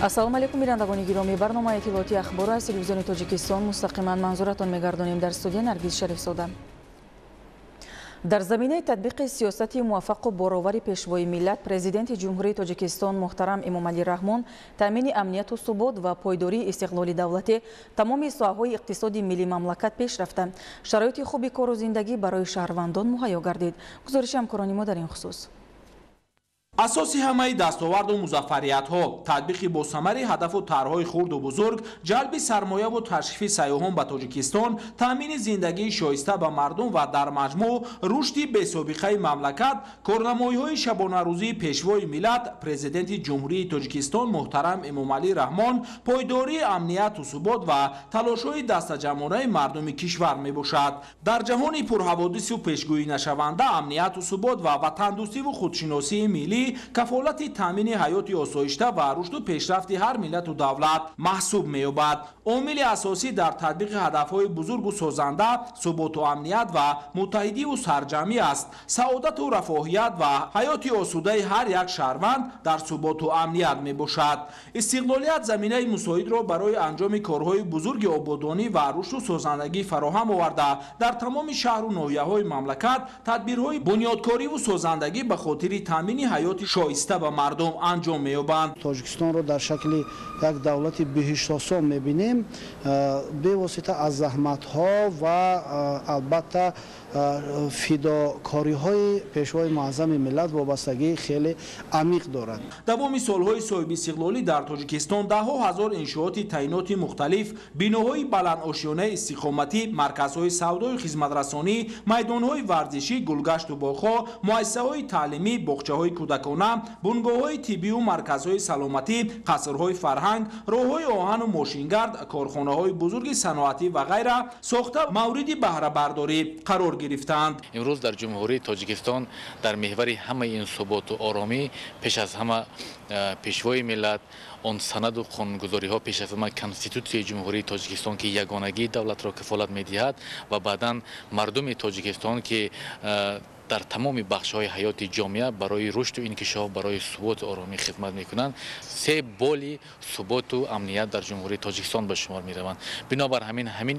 ассалому алайкум бинандагони гироми, барномаи иттилооти ахбор аз телевизиони Тоҷикистон мустақиман манзуратон мегардонем. Дар студия Наргиз Шарифзода. дар заминаи татбиқи сиёсати муваффақу боровари пешвои миллат, президенти ҷумҳурии Тоҷикистон муҳтарам Эмомалӣ Раҳмон таъмини амниятту субот ва пойдории истиқлоли давлатӣ тамоми соҳаҳои иқтисоди миллии мамлакат пеш рафта, шароити хуби кору зиндагӣ барои шаҳрвандон муҳайё гардид. гузориши ҳамкорони мо дар ин хусус. асоси ҳамаи дастоварду музаффариятҳо, татбиқи босамари ҳадафу тарҳҳои хурду бузург, ҷалби сармояву ташрифи сайёҳон ба Тоҷикистон, таъмини зиндагии шоиста ба мардум ва дар маҷмӯъ рушди бесобиқаи мамлакат, корнамоиҳои шабонарӯзии пешвои миллат, президенти ҷумҳурии Тоҷикистон муҳтарам Эмомалӣ Раҳмон пойдории амнияту субот ва талошҳои дастаҷамъонаи мардуми кишвар мебошад. дар ҷаҳони пурҳаводису пешгӯинашаванда амнияту субот ва ватандӯстиву худшиносии миллӣ кафолати таъмини ҳаёти осоишта ва рушду пешрафти ҳар миллату давлат маҳсуб меёбад. омили асосӣ дар татбиқи ҳадафҳои бузургу созанда суботу амният ва муттаҳидиву сарҷамъӣ аст. саодату рафоҳият ва ҳаёти осудаи ҳар як шаҳрванд дар суботу амният мебошад. истиқлолият заминаи мусоидро барои анҷоми корҳои бузурги ободонӣ ва рушду созандагӣ фароҳам оварда, дар тамоми шаҳру ноҳияҳои мамлакат тадбирҳои бунёдкориву созандагӣ ба хотири таъмини ҳаёти шоиста ба мардум анҷом меёбанд. Тоҷикистонро дар шакли як давлати биҳишосон мебинем, бевосита аз заҳматҳо ва албатта фидокориҳои пешвои муаззами миллат вобастагии хеле амиқ дорад. давоми солҳои соҳиби истиқлолӣ дар Тоҷикистон даҳҳо ҳазор иншооти таъиноти мухталиф, биноҳои баландошёнаи истиқоматӣ, марказҳои савдою хизматрасонӣ, майдонҳои варзишӣ, гулгашту боғҳо, муассисаҳои таълимӣ, боғчаҳои кӯдакона, бунгоҳҳои тиббию марказҳои саломатӣ, қасрҳои фарҳанг, роҳҳои оҳану мошингард, корхонаҳои бузурги саноатӣ ва ғайра сохта мавриди баҳрабардорӣ қарор гирифтанд. имрӯз дар ҷумҳурии Тоҷикистон дар меҳвари ҳамаи ин суботу оромӣ пеш аз ҳама пешвои миллат, он санаду қонунгузориҳо, пеш аз ҳама конститутсияи ҷумҳурии Тоҷикистон ки ягонагии давлатро кафолат медиҳад ва баъдан мардуми Тоҷикистон ки дар тамоми бахшҳои ҳаёти ҷомеа барои рушду инкишоф, барои суботу оромӣ хидмат мекунанд. се боли суботу амният дар ҷумҳурии Тоҷикистон ба шумор мераванд. бинобар ҳамин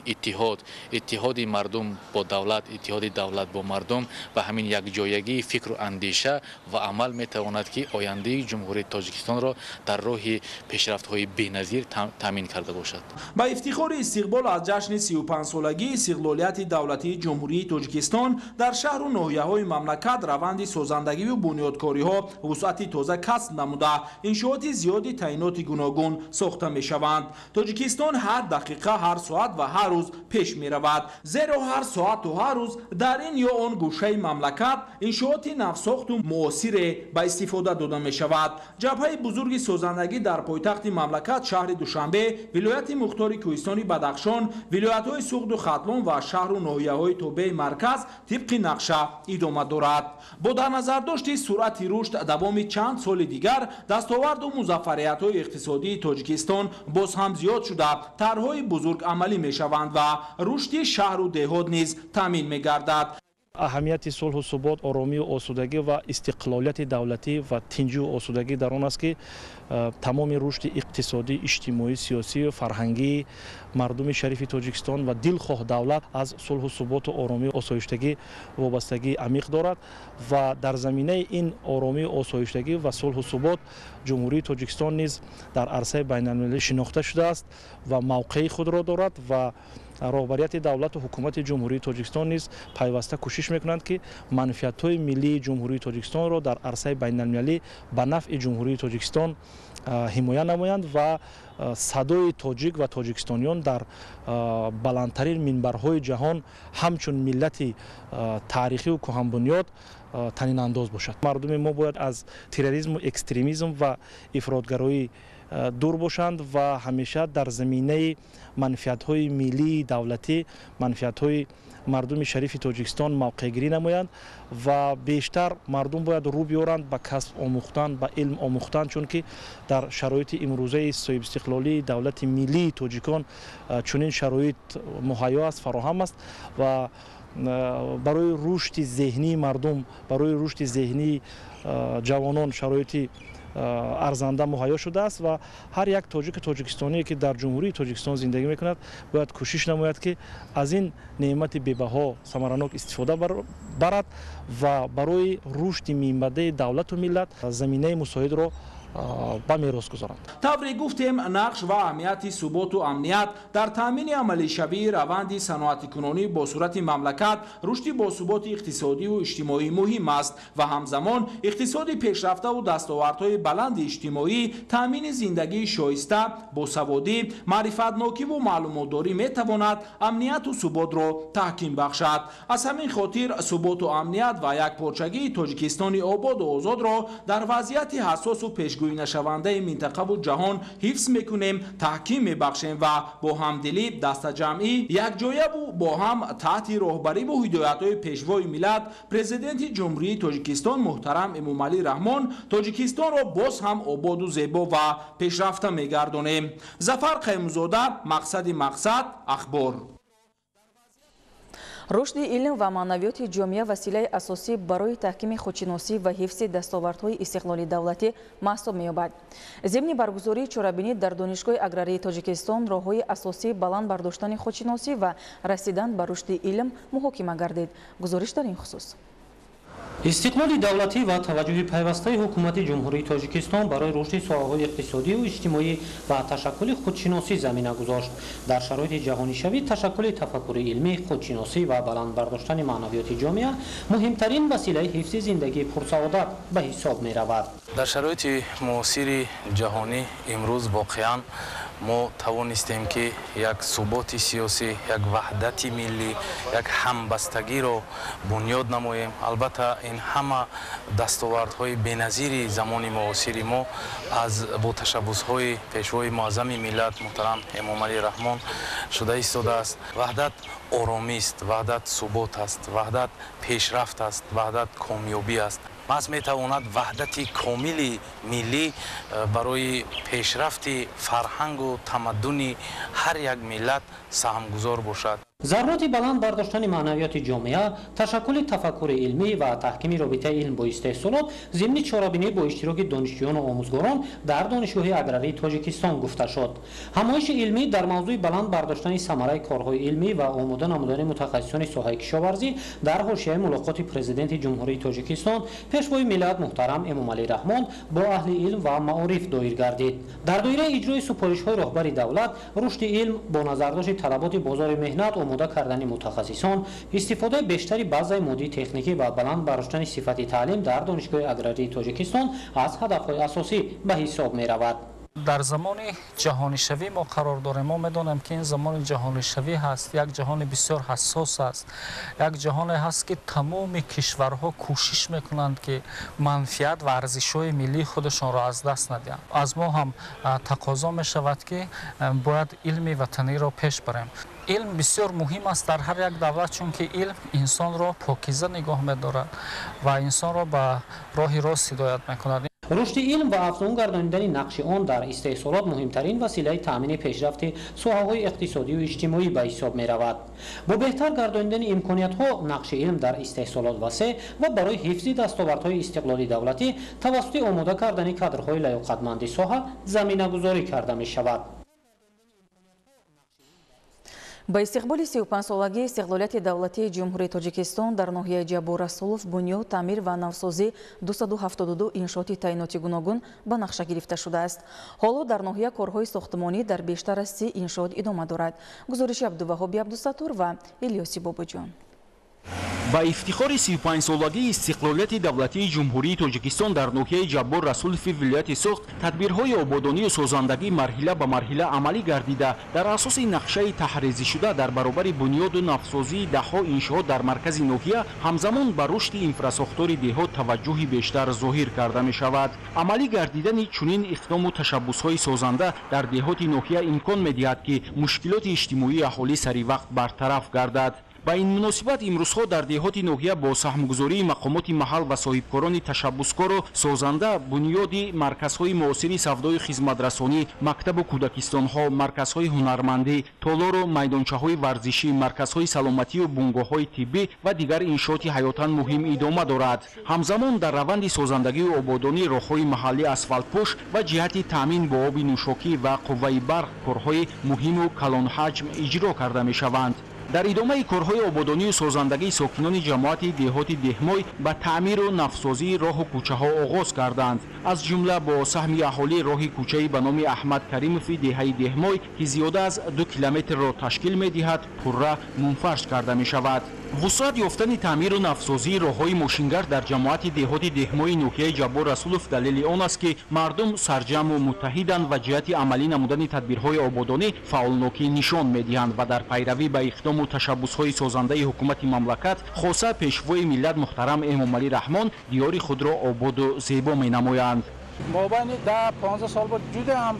иттиҳоди мардум бо давлат, иттиҳоди давлат бо мардум ва ҳамин якҷоягии фикру андеша ва амал метавонад ки ояндаи ҷумҳурии Тоҷикистонро дар роҳи пешрафтҳои беназир таъмин карда бошад. ба ифтихори истиқбол аз ҷашни 35-солагии истиқлолияти давлатии ҷумҳурии Тоҷикистон дар шаҳру ноҳияҳои мамлакат раванди созандагиву бунёдкориҳо вусъати тоза касб намуда, иншооти зиёди таъиноти гуногун сохта мешаванд. Тоҷикистон ҳар дақиқа, ҳар соат ва ҳар рӯз пеш меравад, зеро ҳар соату ҳар рӯз дар ин ё он гӯшаи мамлакат иншооти навсохту муосире ба истифода дода мешавад. ҷабҳаи бузурги созандагӣ дар пойтахти мамлакат шаҳри Душанбе, вилояти мухтори Кӯҳистони Бадахшон, вилоятҳои Суғду Хатлон ва шаҳру ноҳияҳои тобеи марказ тибқи нақша идома дорад. бо дар назардошти суръати рушд давоми чанд соли дигар, дастоварду музаффариятҳои иқтисодии Тоҷикистон боз ҳам зиёд шуда, тарҳҳои бузург амалӣ мешаванд ва рушди шаҳру деҳот низ таъмин мегардад. аҳамияти сулҳу субот, оромию осудагӣ ва истиқлолияти давлатӣ ва тинҷу осудагӣ дар он аст ки тамоми рушди иқтисодӣ, иҷтимоӣ, сиёсӣ, фарҳангии мардуми шарифи Тоҷикистон ва дилхоҳ давлат аз сулҳу суботу оромию осоиштагӣ вобастагии амиқ дорад ва дар заминаи ин оромию осоиштагӣ ва сулҳу субот ҷумҳурии Тоҷикистон низ дар арсаи байналмилалӣ шинохта шудааст ва мавқеи худро дорад ва роҳбарияти давлату ҳукумати ҷумҳурии Тоҷикистон низ пайваста кӯшиш мекунанд ки манфиатҳои миллии ҷумҳурии Тоҷикистонро дар арсаи байналмилалӣ ба нафъи ҷумҳурии Тоҷикистон ҳимоя намоянд ва садои тоҷик ва тоҷикистониён дар баландтарин минбарҳои ҷаҳон ҳамчун миллати таърихиву кӯҳанбунёд танинандоз бошад. мардуми мо бояд аз терроризму экстремизм ва ифротгароӣ дур бошанд ва ҳамеша дар заминаи манфиатҳои миллии давлатӣ, манфиатҳои мардуми шарифи Тоҷикистон мавқеъгирӣ намоянд ва бештар мардум бояд рӯ биёранд ба касб омӯхтан, ба илм омӯхтан, чунки дар шароити имрӯзаи соҳибистиқлолии давлати миллии тоҷикон чунин шароит муҳайё аст, фароҳам аст ва барои рушди зеҳнии мардум, барои рушди зеҳнии ҷавонон шароити ارزنده مهیا شده است و هر یک تاجیکستانی که در جمهوری تاجیکستان زندگی میکند باید کوشش نماید که از این نعمت بی‌بها ثمرناک استفاده برد و برای رشد میانبرده دولت و ملت زمینه مساعد را با میراث گذارند. طوری گفتیم نقش و اهمیت ثبات و امنیت در تامین عملی شوی روند صنعت کنونی با صورت مملکت رشد با ثبات اقتصادی و اجتماعی مهم است و همزمان اقتصاد پیشرفته و دستاوردهای بلند اجتماعی تامین زندگی شایسته با سوادی معرفت‌ناکی و معلومات‌داری میتواند امنیت و ثبات را تحکیم بخشد. از همین خاطر ثبات و امنیت و یک پارچگی تاجیکستان آباد و آزاد را در وضعیت حساس و پیشگویی نشونده منطقه و جهان حفظ میکنیم، تحکیم میبخشیم و با همدلی دست جمعی یک جایه و با هم تحت راهبری و هدایت‌های پیشوای ملت پرزیدنت جمهوری تاجیکستان محترم امامعلی رحمان تاجیکستان را باز هم آباد و زیبا و پیشرفته میگردانیم. ظفر قیمزاده، مقصد اخبار. رشد علم و معنویات جامعه وسیله اساسی برای تحکیم خودشناسی و حفظ دستاوردهای استقلالی دولتی محسوب می‌یابد. ضمن برگزاری چاره‌بینی در دانشگاه اگراری تاجیکستان راههای اساسی بلند برداشتن خودشناسی و رسیدن به رشد علم محاکمه گردید. گزارش در این خصوص. استقلال دولتی و توجه پیوسته حکومت جمهوری تاجیکستان برای رشد ساحه‌های اقتصادی و اجتماعی و تشکل خودشناسی زمینه گذاشت. در شرایط جهانی شوی تشکل تفکر علمی، خودشناسی و بلند برداشتن معنویات جامعه مهمترین وسیله حفظ زندگی پرسعادت به حساب می رود. در شرایط معاصر جهانی امروز واقعا ما توانستیم که یک ثبات سیاسی، یک وحدت ملی، یک همبستگی را بنیاد نماییم. البته این همه دستاوردهای بی‌نظیر زمان معاصر ما از با تشبس‌های پیشوای معظم ملت محترم امامعلی رحمان شده ایستاده است. وحدت آرامی است، وحدت ثبات است، وحدت پیشرفت است، وحدت کامیابی است. محض میتواند وحدت کامل ملی برای پیشرفت فرهنگ و تمدن هر یک ملت سهمگذار باشد. ضرورت بلند برداشتن معنویات جامعه، تشکل تفکر علمی و تحکیم رابطه علم با استحصالات ضمن چاره‌بینی با اشتراک دانشجویان و آموزگاران در دانشگاه اگراری تاجیکستان گفته شد. همایش علمی در موضوع بلند برداشتن ثمره کارهای علمی و آماده نمودن متخصصان ساحه کشاورزی در حاشیه ملاقات پرزیدنت جمهوری تاجیکستان پیشوای ملت محترم امامعلی رحمان با اهل علم و معارف دایر گردید. در دایره اجرای سفارش‌های راهبر دولت، رشد علم با نظرداشت طلبات بازار مهنت، آماده کردن متخصصان، استفاده بیشتری بازه مادی تکنیکی و بلند برداشتن صفت تعلیم در دانشگاه اگراری تاجیکستان از هدف‌های اساسی به حساب می‌رود. در زمان جهانی شوی ما قرار داریم. ما می‌دانیم که این زمان جهانی شوی هست، یک جهان بسیار حساس است، یک جهان هست که تمام کشورها کوشش میکنند که منفعت و ارزش‌های ملی خودشان را از دست ندهند. از ما هم تقاضا می‌شود که باید علم وطنی را پیش بریم. علم بسیار مهم است در هر یک دولت، چون که علم انسان را پاکیزه نگاه می‌دارد و انسان را به راه راست هدایت می‌کند. رشد علم و افزون گردانیدن نقش آن در استحصالات مهمترین وسیله تامین پیشرفت ساحه‌های اقتصادی و اجتماعی به حساب می‌رود. با بهتر گردانیدن امکانیت‌ها نقش علم در استحصالات وسیع و برای حفظ دستاوردهای استقلالی دولتی توسط آماده کردن کادرهای لیاقتمند ساحه زمینه‌گذاری کرده می‌شود. با استقبال 35 سالگی استقلالیت دولتی جمهوری تاجیکستان در ناحیه جابور расулов بنیاد، تعمیر و نوسازی 272 انشاءات تعییناتی گوناگون به نقشه گرفته شده است. حالا در ناحیه کارهای ساختمانی در بیشتر از 30 انشاءات ادامه دارد. گزارش عبدالوهاب عبدالستور و الیاس باباجان. با افتخار 35 سالگی استقلالیت دولتی جمهوری تاجیکستان در ناحیه جابور расулов ولایت سوخت تدبیرهای آبادانی و سازندگی مرحله به مرحله عملی گردیده در اساس نقشه تحریزی شده در برابر بنیاد و نوسازی دهها انشاءات در مرکز ناحیه همزمان به رشد انفراساختور دهات توجهی بیشتر ظاهر کرده می شود. عملی گردیدن چنین اقدام و تشبس‌های سازنده در دهات ناحیه امکان می‌دهد که مشکلات اجتماعی اهالی سری وقت برطرف گردد. ба ин муносибат имрӯзҳо дар деҳоти ноҳия бо саҳмгузории мақомоти маҳал ва соҳибкорони ташаббускору созанда бунёди марказҳои муосири савдои хизматрасонӣ, мактабу кӯдакистонҳо, марказҳои ҳунармандӣ, толору майдончаҳои варзишӣ, марказҳои саломатию бунгоҳҳои тиббӣ ва дигар иншооти ҳаётан муҳим идома дорад. ҳамзамон дар раванди созандагию ободонии роҳҳои маҳаллӣ асфалтпӯш ва ҷиҳати таъмин бо оби нӯшокӣ ва қувваи барқ корҳои муҳиму калонҳаҷм иҷро карда мешаванд. дар идомаи корҳои ободонию созандагии сокинони ҷамоати деҳоти деҳмой ба таъмиру навсозии роҳу кӯчаҳо оғоз карданд. аз ҷумла бо саҳми аҳолӣ роҳи кӯчаи ба номи аҳмад каримови деҳаи деҳмой ки зиёда аз 2 километрро ташкил медиҳад пурра мунфарш карда мешавад. вусъат ёфтани таъмиру навсозии роҳҳои мошингар дар ҷамоати деҳоти деҳмои ноҳияи ҷаббор расулов далели он аст ки мардум сарҷаму муттаҳиданд ва ҷиҳати амалӣ намудани тадбирҳои ободонӣ фаъолнокӣ нишон медиҳанд ва дар пайравӣ ба иқдому ташаббусҳои созандаи ҳукумати мамлакат хоса пешвои миллат муҳтарам эмомалӣ раҳмон диёри худро ободу зебо менамоянд. мобайни 10-15 сол буд ҷуда ҳам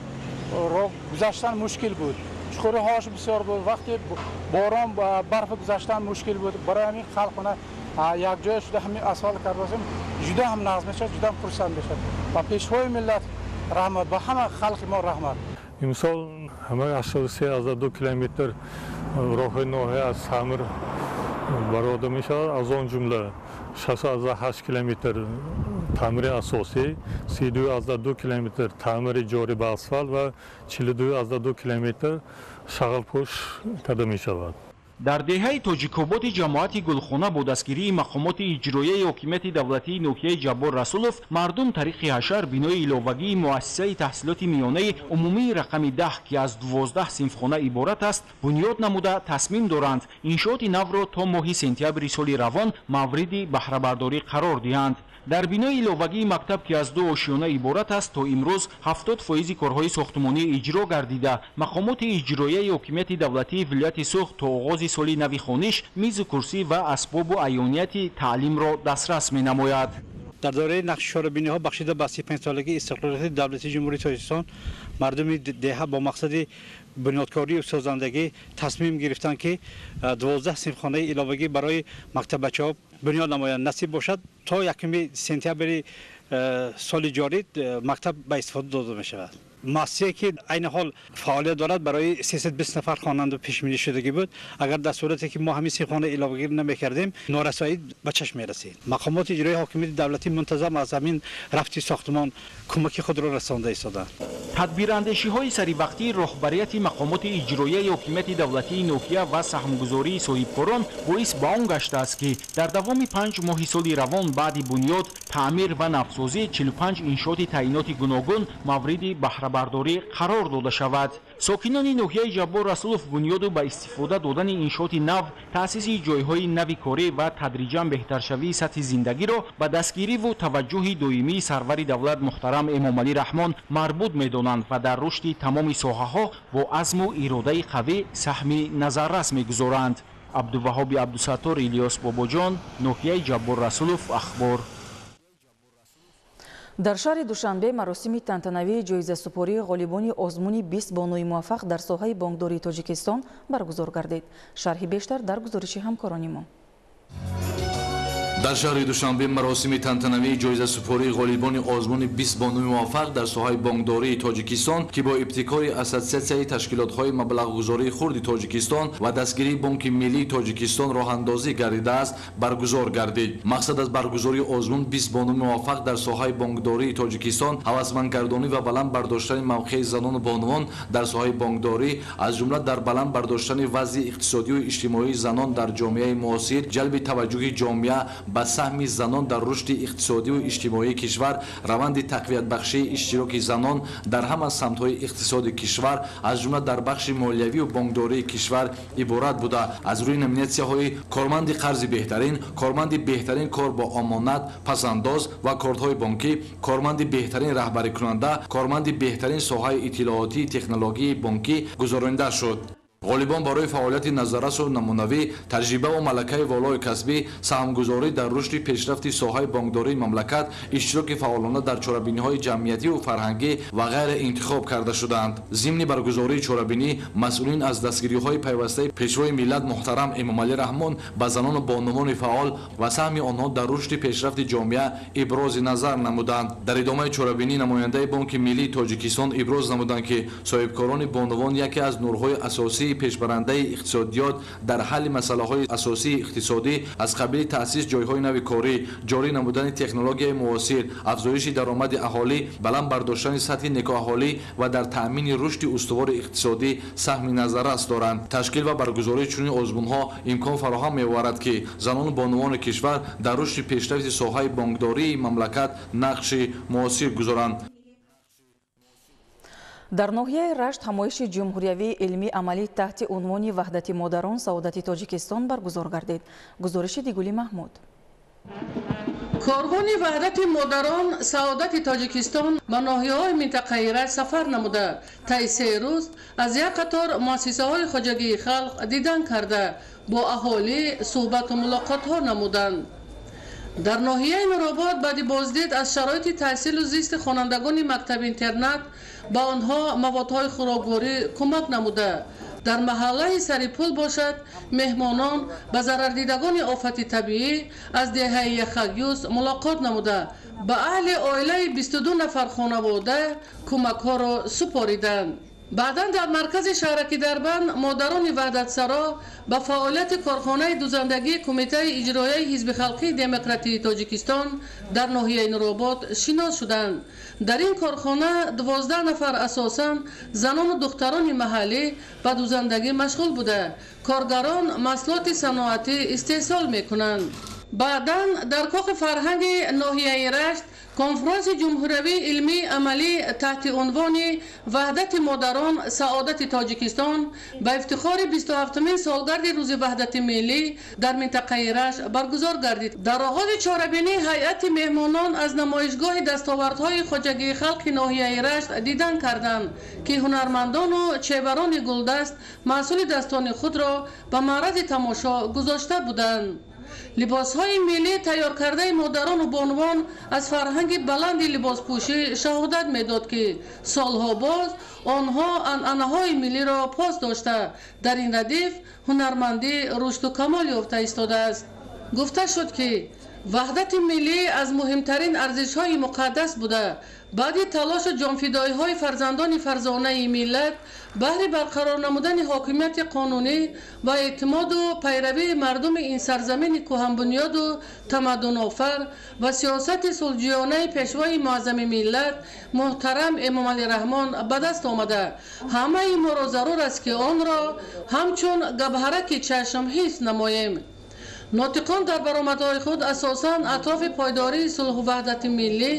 роҳ гузаштан мушкил буд. чуқуриҳош бисёр буд. вақти борон барф гузаштан мушкил буд. барои ҳамин халқона якҷоя шуда ҳамин асфалт кардем ҷуда ҳам нағз мешад, ҷуда ҳам хурсанд мешад. ба пешвои миллат раҳмат, ба ҳама халқи мо раҳмат. имсол ҳамаи 83 километр роҳи ноҳия аз таъмир барода мешавад. аз он ҷумла 68 километр таъмири асосӣ, 32 километр таъмири ҷори ба асфалт ва 42 километр шағалпӯш карда мешавад. дар деҳаи тоҷикободи ҷамоати гулхона бо дастгирии мақомоти иҷроияи ҳокимияти давлатии ноҳияи ҷаббор расулов мардум тариқи ҳашар бинои иловагии муассисаи таҳсилоти миёнаи умумии рақами 10 ки аз 12 синфхона иборат аст бунёд намуда тасмим доранд иншооти навро то моҳи сентябри соли равон мавриди баҳрабардорӣ қарор диҳанд. дар бинои иловагии мактаб ки аз 2 ошёна иборат аст то имрӯз 70% корҳои сохтмонӣ иҷро гардида мақомоти иҷроияи ҳокимияти давлатии вилояти суғд то оғози соли нави хониш мизу курсӣ ва асбобу айёнияти таълимро дастрас менамояд. дар дораи нақшишорабиниҳо бахшида ба 35 солаги истиқлолияти давлати ҷумҳурии тоҷикистон мардуми деҳа бо мақсади бунёдкорию созандагӣ тасмим гирифтанд ки 12 синфхонаи иловагӣ барои мактабачаҳо бунёд намоянд. насиб бошад то 1 сентябри соли ҷорӣ мактаб ба истифода дода мешавад. муассисае ки айни ҳол фаъолият дорад барои 320 нафар хонанда пешбинӣ шудагӣ буд. агар дар сурате ки мо ҳамин синфхона иловагӣ намекардем норасоӣ ба чашм мерасид. мақомоти иҷроии ҳокимияти давлатӣ мунтазам аз ҳамин рафти сохтмон кӯмаки худро расонда истоданд. тадбирандешиҳои саривақтии роҳбарияти мақомоти иҷроияи ҳокимияти давлатии ноҳия ва саҳмгузории соҳибкорон боис ба он гашта ки дар давоми 5 моҳи соли равон баъди бунёд таъмир ва навсозӣ 45 иншооти таъиноти гуногун мавриди баҳрабардорӣ қарор дода шавад. сокинони ноҳияи ҷаббор расулов бунёду ба истифода додани иншооти нав таъсиси ҷойҳои нави корӣ ва тадриҷан беҳтаршавии сатҳи зиндагиро ба дастгириву таваҷҷӯҳи доимии сарвари давлат муҳтарам эмомалӣ раҳмон марбут медонанд ва дар рушди тамоми соҳаҳо бо азму иродаи қавӣ саҳми назаррас мегузоранд. абдуваҳоби абдусаттор, илёс бобоҷон, ноҳияи ҷаббор расулов, ахбор. дар шаҳри душанбе маросими тантанавии ҷоизасупории ғолибони озмуни 20 бонуи муваффақ дар соҳаи бонкдории тоҷикистон баргузор гардид. шарҳи бештар дар гузориши ҳамкорони мо. дар шаҳри душанбе маросими тантанавии ҷоизасупории ғолибони озмуни 20 бонуи муваффақ дар соҳаи бонкдории тоҷикистон ки бо ибтикори ассотсиатсияи ташкилотҳои маблағгузории хурди тоҷикистон ва дастгирии бонки миллии тоҷикистон роҳандозӣ гардидааст баргузор гардид. мақсад аз баргузории озмун 20 бонуи муваффақ дар соҳаи бонкдории тоҷикистон ҳавасмандгардонӣ ва баланд бардоштани мавқеи занону бонувон дар соҳаи бонкдорӣ аз ҷумла дар баланд бардоштани вазъи иқтисодию иҷтимоии занон дар ҷомеаи муосир ҷалби таваҷҷӯҳи ҷомеа ба саҳми занон дар рушди иқтисодию иҷтимоии кишвар, раванди тақвиятбахшии иштироки занон дар ҳама самтҳои иқтисоди кишвар аз ҷумла дар бахши молиявию бонкдории кишвар иборат буда аз рӯи номинатсияҳои корманди қарзи беҳтарин, корманди беҳтарин кор бо омонат, пасандоз ва кортҳои бонкӣ, корманди беҳтарин раҳбарикунанда, корманди беҳтарин соҳаи иттилоотии технологияи бонкӣ гузаронида шуд. ғолибон барои фаъолияти назаррасу намунавӣ таҷриба ва малакаи волои касбӣ саҳмгузорӣ дар рушди пешрафти соҳаи бонкдории мамлакат иштироки фаъолона дар чорабиниҳои ҷамъиятиву фарҳангӣ ва ғайре интихоб карда шуданд. зимни баргузории чорабинӣ масъулин аз дастгириҳои пайвастаи пешвои миллат муҳтарам эмомалӣ раҳмон ба занону бонувони фаъол ва саҳми онҳо дар рушди пешрафти ҷомеа ибрози назар намуданд. дар идомаи чорабинӣ намояндаи бонки миллии тоҷикистон иброз намуданд ки соҳибкорони бонувон яке аз нурҳои асосии пешбарандаи иқтисодиёт дар ҳалли масъалаҳои асосии иқтисодӣ аз қабили таъсис ҷойҳои нави корӣ, ҷорӣ намудани технологияи муосир, афзоиши даромади аҳолӣ, баланд бардоштани сатҳи некоаҳолӣ ва дар таъмини рушди устувори иқтисодӣ саҳми назаррас доранд. ташкил ва баргузории чунин озмунҳо имкон фароҳам меоварад ки занону бонувони кишвар дар рушди пешрафти соҳаи бонкдории мамлакат нақши муосир гузоранд. дар ноҳияи рашт ҳамоиши ҷумҳуриявии илмӣ амалӣ таҳти унвони ваҳдати модарон саодати тоҷикистон баргузор гардид. гузориши Дигули Маҳмуд. коргони ваҳдати модарон саодати тоҷикистон ба ноҳияҳои минтақаи рашт сафар намуда таи 3 рӯз аз як қатор муассисаҳои хоҷагии халқ дидан карда бо аҳолӣ суҳбату мулоқотҳо намуданд. дар ноҳияи Нуробод баъди боздид аз шароити таҳсилу зисти хонандагони мактаб-интернат ба онҳо маводҳои хӯрокворӣ кӯмак намуда дар маҳаллаи Сарипул бошад меҳмонон ба зарардидагони офати табиӣ аз деҳаи Яхагюз мулоқот намуда ба аҳли оилаи 22 нафар хонавода кӯмакҳоро супориданд. баъдан дар маркази шаҳраки Дарбан модарони ваҳдатсаро ба фаъолияти корхонаи дузандагии кумитаи иҷроияи ҳизби халқии демократии тоҷикистон дар ноҳияи Нуробод шинос шуданд. дар ин корхона 12 нафар асосан занону духтарони маҳаллӣ ба дузандагӣ машғул буда коргарон маҳсулоти саноатӣ истеҳсол мекунанд. баъдан дар коқи фарҳанги ноҳияи Рашт конфронси ҷумҳуриявии илмии амалӣ таҳти унвони ваҳдати модарон саодати тоҷикистон ба ифтихори 27-мин солгарди рӯзи ваҳдати миллӣ дар минтақаи Рашт баргузор гардид. дар оғози чорабинӣ ҳайати меҳмонон аз намоишгоҳи дастовардҳои хоҷагии халқи ноҳияи Рашт дидан карданд ки ҳунармандону чебарони гулдаст маҳсулидастони худро ба маърази тамошо гузошта буданд. либосҳои миллӣ тайёркардаи модарону бонувон аз фарҳанги баланди либоспӯшӣ шаҳодат медод ки солҳо боз онҳо анъанаҳои миллиро пос дошта дар ин радиф ҳунармандӣ рушду камол ёфта истодааст. гуфта шуд ки ваҳдати миллӣ аз муҳимтарин арзишҳои муқаддас буда баъди талошу ҷонфидоиҳои фарзандони фарзонаи миллат баҳри барқарор намудани ҳокимияти қонунӣ ва эътимоду пайравии мардуми ин сарзамини кӯҳанбунёду тамаддунофар ва сиёсати сулҳҷӯёнаи пешвои муаззами миллат муҳтарам Эмомалӣ Раҳмон ба даст омада ҳамаи моро зарур аст ки онро ҳамчун гавҳараки чашм ҳифз намоем. нотиқон дар баромадҳои худ асосан атрофи пойдории сулҳу ваҳдати миллӣ,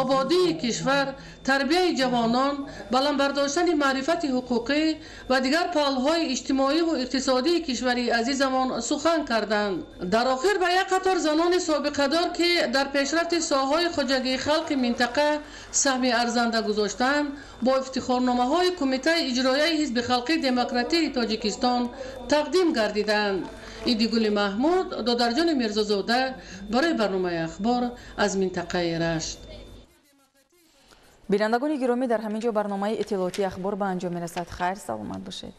ободии кишвар, тарбияи ҷавонон, баландбардоштани маърифати ҳуқуқӣ ва дигар паҳлӯҳои иҷтимоиву иқтисодии кишвари азизамон сухан карданд. дар охир ба як қатор занони собиқадор ки дар пешрафти соҳаҳои хоҷагии халқи минтақа саҳми арзанда гузоштанд бо ифтихорномаҳои кумитаи иҷроияи ҳизби халқии демократии тоҷикистон тақдим гардиданд. Идигули Маҳмуд, Додарҷони Мирзозода барои барномаи ахбор аз минтақаи Рашт. бинандагони гиромӣ, дар ҳамин ҷо барномаи иттилоотии ахбор ба анҷом мерасад. хайр саломат бошед.